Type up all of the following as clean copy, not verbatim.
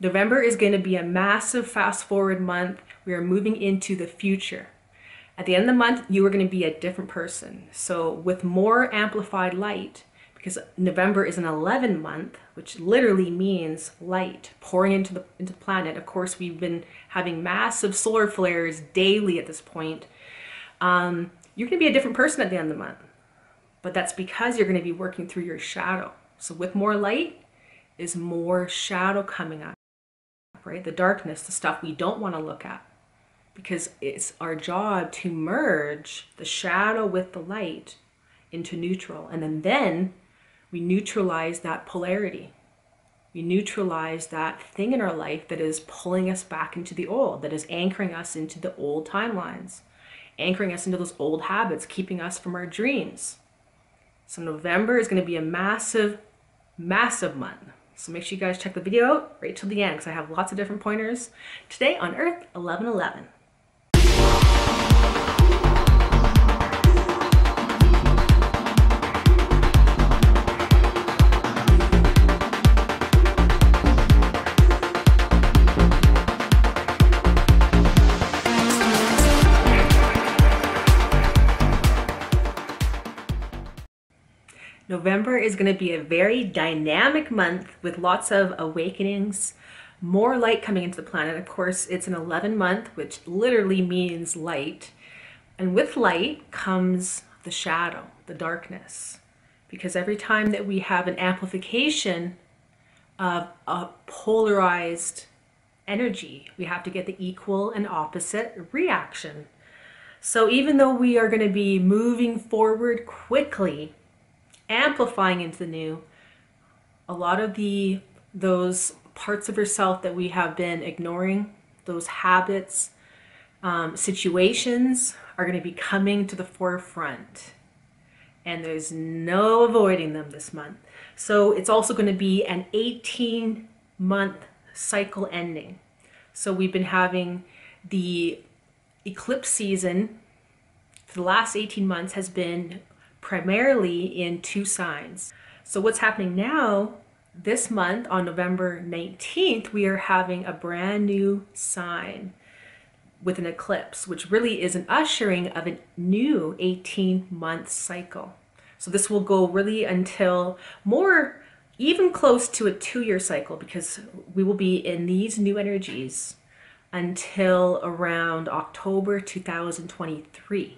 November is going to be a massive fast forward month. We are moving into the future. At the end of the month, you are going to be a different person. So with more amplified light, because November is an 11 month, which literally means light pouring into the planet. Of course, we've been having massive solar flares daily at this point. You're going to be a different person at the end of the month, but that's because you're going to be working through your shadow. So with more light is more shadow coming up, right? The darkness, the stuff we don't want to look at, because it's our job to merge the shadow with the light into neutral. And then we neutralize that polarity. We neutralize that thing in our life that is pulling us back into the old, that is anchoring us into the old timelines, anchoring us into those old habits, keeping us from our dreams. So November is going to be a massive, massive month. So make sure you guys check the video out right till the end, because I have lots of different pointers today on Earth 1111. November is going to be a very dynamic month with lots of awakenings, more light coming into the planet. Of course, it's an 11 month, which literally means light. And with light comes the shadow, the darkness. Because every time that we have an amplification of a polarized energy, we have to get the equal and opposite reaction. So even though we are going to be moving forward quickly, amplifying into the new, a lot of those parts of yourself that we have been ignoring, those habits, situations are going to be coming to the forefront, and there's no avoiding them this month. So it's also going to be an 18-month cycle ending. So we've been having the eclipse season for the last 18 months has been primarily in two signs. So what's happening now, this month on November 19th, we are having a brand new sign with an eclipse, which really is an ushering of a new 18-month cycle. So this will go really until more, even close to a 2-year cycle, because we will be in these new energies until around October 2023.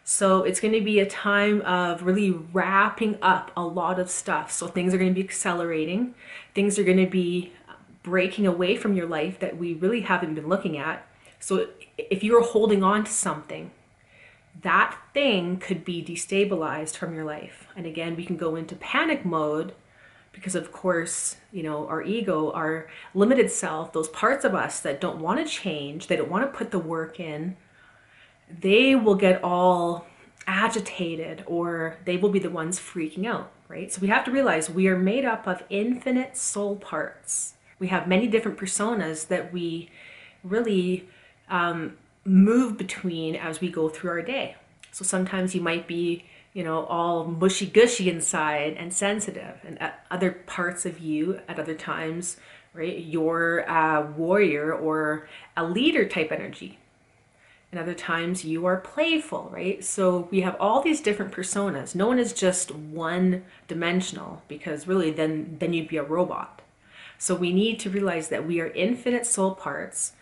So it's going to be a time of really wrapping up a lot of stuff. So things are going to be accelerating. Things are going to be breaking away from your life that we really haven't been looking at. So if you're holding on to something, that thing could be destabilized from your life. And again, we can go into panic mode because, of course, you know, our ego, our limited self, those parts of us that don't want to change, they don't want to put the work in, they will get all agitated, or they will be the ones freaking out, right? So we have to realize we are made up of infinite soul parts. We have many different personas that we really move between as we go through our day. So sometimes you might be, you know, all mushy gushy inside and sensitive, and at other parts of you at other times, right, you're a warrior or a leader type energy. And other times you are playful, right? So we have all these different personas. No one is just one dimensional, because really then you'd be a robot. So we need to realize that we are infinite soul parts.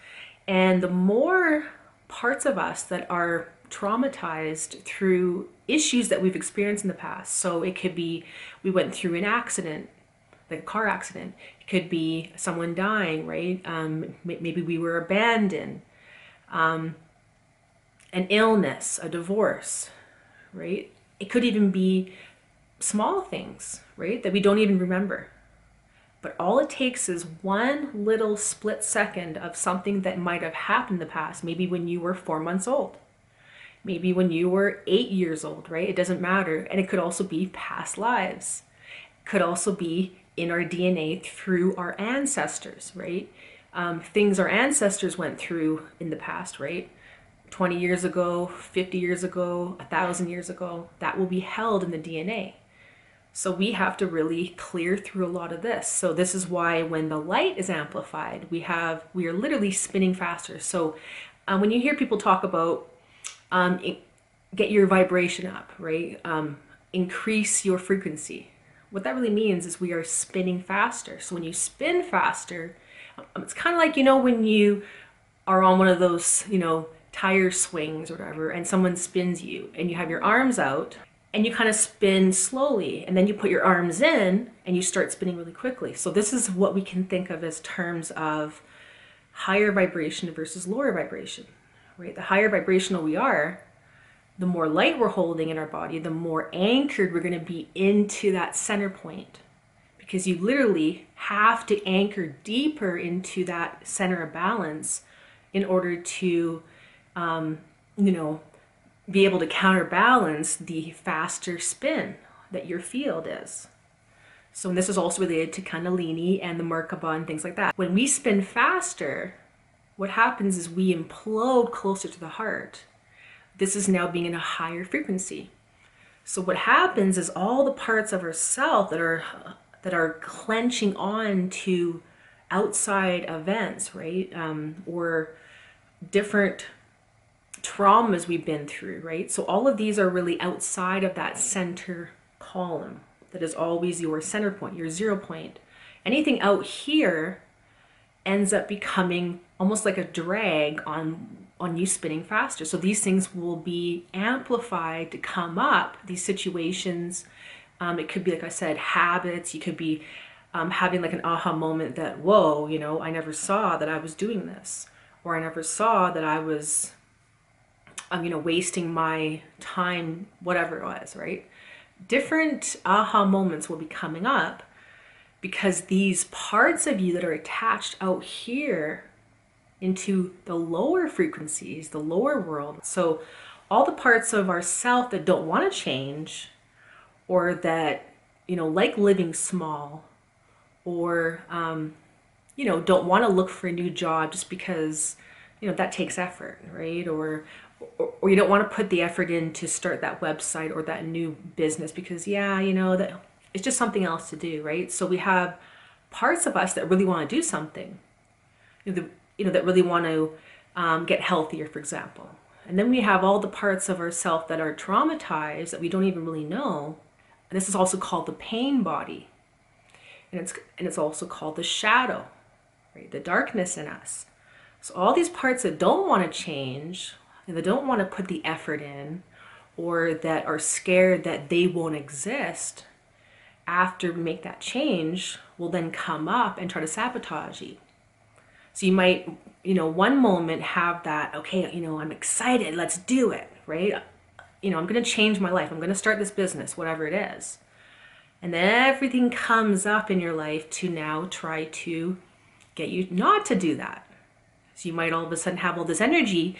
And the more parts of us that are traumatized through issues that we've experienced in the past. So it could be we went through an accident, like a car accident. It could be someone dying, right? Maybe we were abandoned. An illness, a divorce, right? It could even be small things, right, that we don't even remember. But all it takes is one little split second of something that might have happened in the past, maybe when you were 4 months old, maybe when you were 8 years old, right? It doesn't matter. And it could also be past lives. It could also be in our DNA through our ancestors, right? Things our ancestors went through in the past, right? 20 years ago, 50 years ago, 1,000 years ago, that will be held in the DNA. So we have to really clear through a lot of this. So this is why when the light is amplified, we are literally spinning faster. So when you hear people talk about get your vibration up, right? Increase your frequency. What that really means is we are spinning faster. So when you spin faster, it's kind of like, when you are on one of those, tire swings or whatever, and someone spins you and you have your arms out and you kind of spin slowly, and then you put your arms in and you start spinning really quickly. So this is what we can think of as terms of higher vibration versus lower vibration, right? The higher vibrational we are, the more light we're holding in our body, the more anchored we're going to be into that center point, because you literally have to anchor deeper into that center of balance in order to, be able to counterbalance the faster spin that your field is. So this is also related to Kundalini and the Merkaba and things like that. When we spin faster, what happens is we implode closer to the heart. This is now being in a higher frequency. So what happens is all the parts of ourself that are clenching on to outside events, right? Or different traumas we've been through, right? So all of these are really outside of that center column that is always your center point, your 0 point. Anything out here ends up becoming almost like a drag on you spinning faster. So these things will be amplified to come up, these situations. It could be, like I said, habits. You could be having like an aha moment that, whoa, I never saw that I was doing this, or I never saw that I was wasting my time, whatever it was, right? Different aha moments will be coming up because these parts of you that are attached out here into the lower frequencies, the lower world. So all the parts of ourself that don't want to change, or that, like living small, or, don't want to look for a new job just because, that takes effort, right? Or you don't want to put the effort in to start that website or that new business because, that it's just something else to do, right? So we have parts of us that really want to do something, that really want to get healthier, for example. And then we have all the parts of ourself that are traumatized that we don't even really know. And this is also called the pain body. And it's also called the shadow, right? The darkness in us. So all these parts that don't want to change, and that don't want to put the effort in, or that are scared that they won't exist after we make that change, will then come up and try to sabotage you. So you might, one moment have that, okay, I'm excited, let's do it, right? I'm going to change my life. I'm going to start this business, whatever it is. And then everything comes up in your life to now try to get you not to do that. So you might all of a sudden have all this energy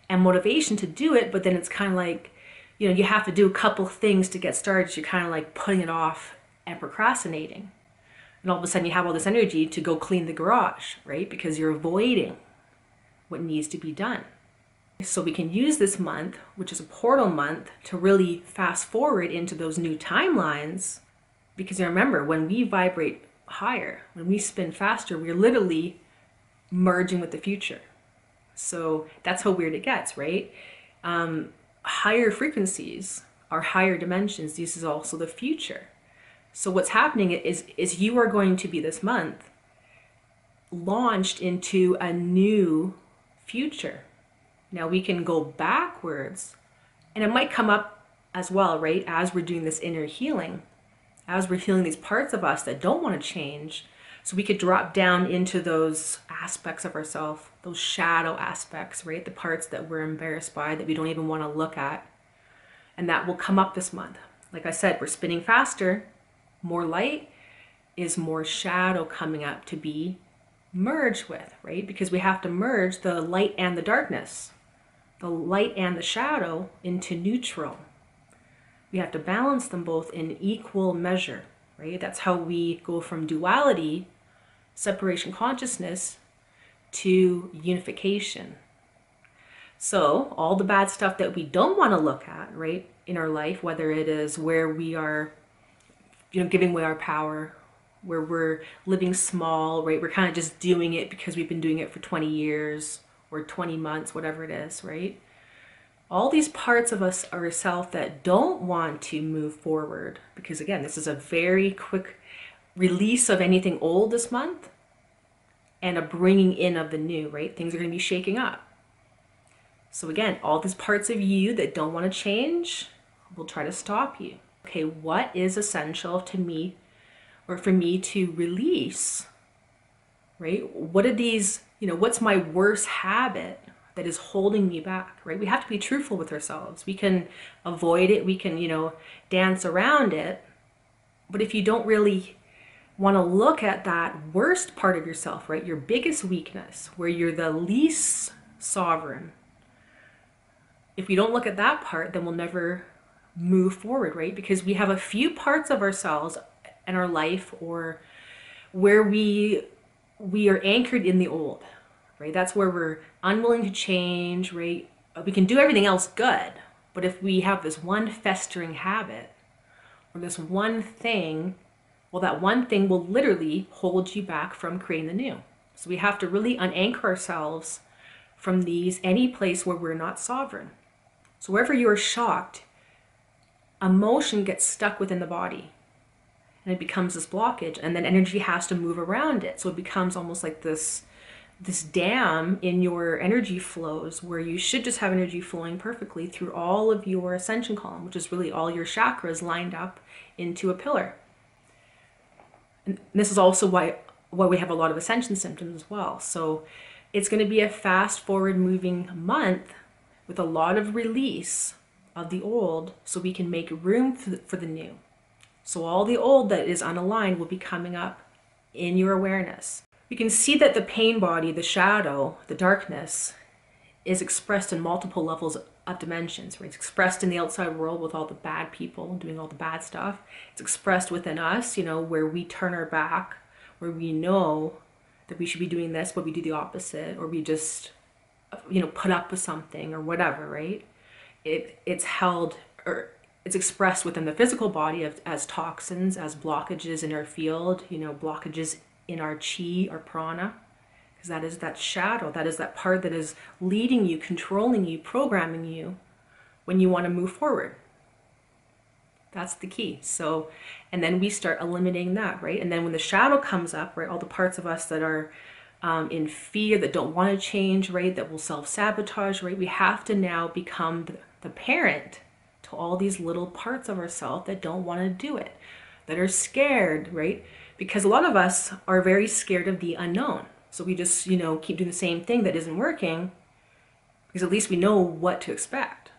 and motivation to do it, but then it's kind of like, you have to do a couple things to get started. So you're kind of like putting it off and procrastinating. And all of a sudden you have all this energy to go clean the garage, right? Because you're avoiding what needs to be done. So we can use this month, which is a portal month, to really fast forward into those new timelines. Because remember, when we vibrate higher, when we spin faster, we're literally merging with the future. So that's how weird it gets, right? Higher frequencies are higher dimensions. This is also the future. So what's happening is you are going to be this month launched into a new future. Now we can go backwards, and it might come up as well, right? As we're doing this inner healing, as we're healing these parts of us that don't want to change. So we could drop down into those aspects of ourselves, those shadow aspects, right? The parts that we're embarrassed by, that we don't even want to look at. And that will come up this month. Like I said, we're spinning faster. More light is more shadow coming up to be merged with, right? Because we have to merge the light and the darkness, the light and the shadow into neutral. We have to balance them both in equal measure, right? That's how we go from duality, separation consciousness, to unification. So all the bad stuff that we don't want to look at, right, in our life, whether it is where we are giving away our power, where we're living small, right? We're kind of just doing it because we've been doing it for 20 years or 20 months, whatever it is, right? All these parts of us, ourselves, that don't want to move forward, because again, this is a very quick release of anything old this month and a bringing in of the new, right? Things are going to be shaking up. So again, all these parts of you that don't want to change will try to stop you. Okay, what is essential to me or for me to release, right? What are these, what's my worst habit that is holding me back, right? We have to be truthful with ourselves. We can avoid it, we can, dance around it. But if you don't really want to look at that worst part of yourself, right? Your biggest weakness, where you're the least sovereign. If we don't look at that part, then we'll never move forward, right? Because we have a few parts of ourselves in our life or where we are anchored in the old, right? That's where we're unwilling to change, right? We can do everything else good, but if we have this one festering habit or this one thing, well, that one thing will literally hold you back from creating the new. So we have to really unanchor ourselves from any place where we're not sovereign. So wherever you are shocked, emotion gets stuck within the body and it becomes this blockage, and then energy has to move around it. So it becomes almost like this dam in your energy flows, where you should just have energy flowing perfectly through all of your ascension column, which is really all your chakras lined up into a pillar. And this is also why we have a lot of ascension symptoms as well. So it's going to be a fast forward moving month with a lot of release of the old, so we can make room for the new. So all the old that is unaligned will be coming up in your awareness. You can see that the pain body, the shadow, the darkness, is expressed in multiple levels of dimensions, right? It's expressed in the outside world with all the bad people doing all the bad stuff. It's expressed within us, where we turn our back, where we know that we should be doing this, but we do the opposite, or we just, put up with something or whatever, right? It's held, or it's expressed within the physical body as toxins, as blockages in our field, blockages in our chi or prana, because that is that shadow, that is that part that is leading you, controlling you, programming you when you want to move forward. That's the key. So, and then we start eliminating that, right? And then when the shadow comes up, right, all the parts of us that are in fear, that don't want to change, right, that will self-sabotage, right, we have to now become the parent to all these little parts of ourselves that don't want to do it, that are scared, right? Because a lot of us are very scared of the unknown. So we just, keep doing the same thing that isn't working, because at least we know what to expect.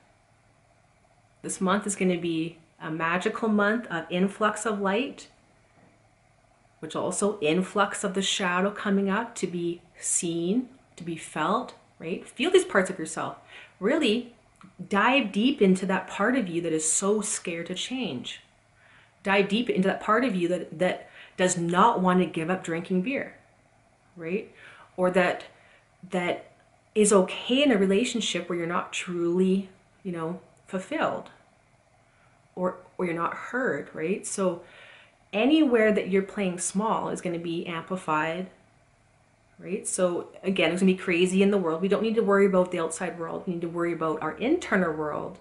This month is going to be a magical month of influx of light, which also influx of the shadow coming up to be seen, to be felt, right? Feel these parts of yourself. Really dive deep into that part of you that is so scared to change. Dive deep into that part of you that does not want to give up drinking beer, right? Or that is okay in a relationship where you're not truly, fulfilled, or you're not heard, right? So anywhere that you're playing small is going to be amplified, right? So again, it's going to be crazy in the world. We don't need to worry about the outside world. We need to worry about our internal world.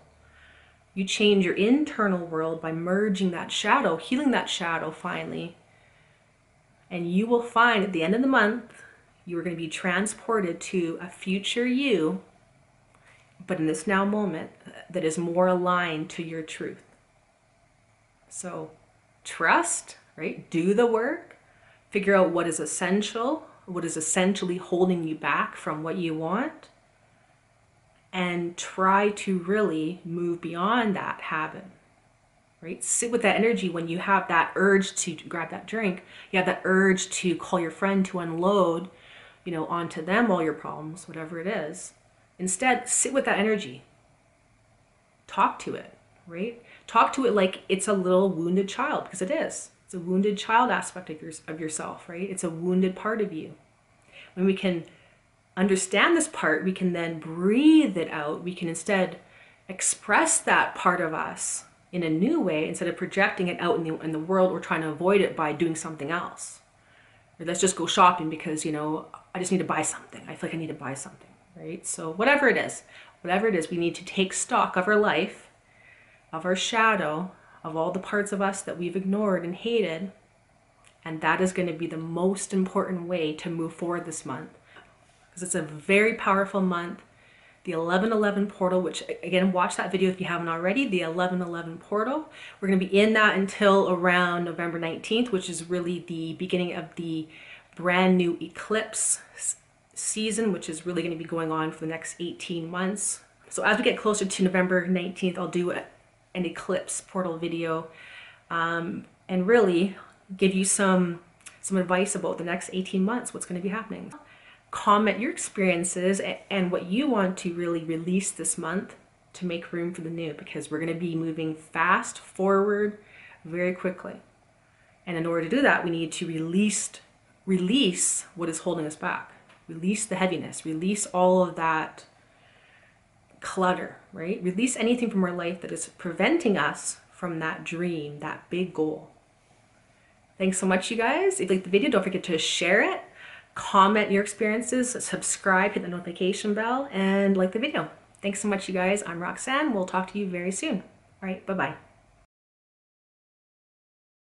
You change your internal world by merging that shadow, healing that shadow finally. And you will find at the end of the month, you are going to be transported to a future you, but in this now moment, that is more aligned to your truth. So trust, right? Do the work. Figure out what is essential, what is essentially holding you back from what you want, and try to really move beyond that habit, right? Sit with that energy when you have that urge to grab that drink. You have that urge to call your friend to unload, onto them all your problems, whatever it is. Instead, sit with that energy. Talk to it, right? Talk to it like it's a little wounded child, because it is. It's a wounded child aspect of yourself, right? It's a wounded part of you. When we can understand this part, we can then breathe it out. We can instead express that part of us in a new way instead of projecting it out in the world or trying to avoid it by doing something else. Or let's just go shopping because, you know, I just need to buy something. I feel like I need to buy something, right? So whatever it is, we need to take stock of our life, of our shadow, of all the parts of us that we've ignored and hated. And that is going to be the most important way to move forward this month. Because it's a very powerful month. The 1111 portal, which again, watch that video if you haven't already, the 1111 portal. We're going to be in that until around November 19th, which is really the beginning of the brand new eclipse season, which is really going to be going on for the next 18 months. So as we get closer to November 19th, I'll do an eclipse portal video and really give you some advice about the next 18 months, what's going to be happening. Comment your experiences and what you want to really release this month to make room for the new, because we're going to be moving fast forward very quickly. And in order to do that, we need to release what is holding us back. Release the heaviness, release all of that clutter, right? Release anything from our life that is preventing us from that dream, that big goal. Thanks so much, you guys. If you like the video, don't forget to share it, comment your experiences, subscribe, hit the notification bell, and like the video. Thanks so much, you guys. I'm Roxanne. We'll talk to you very soon. All right, bye-bye.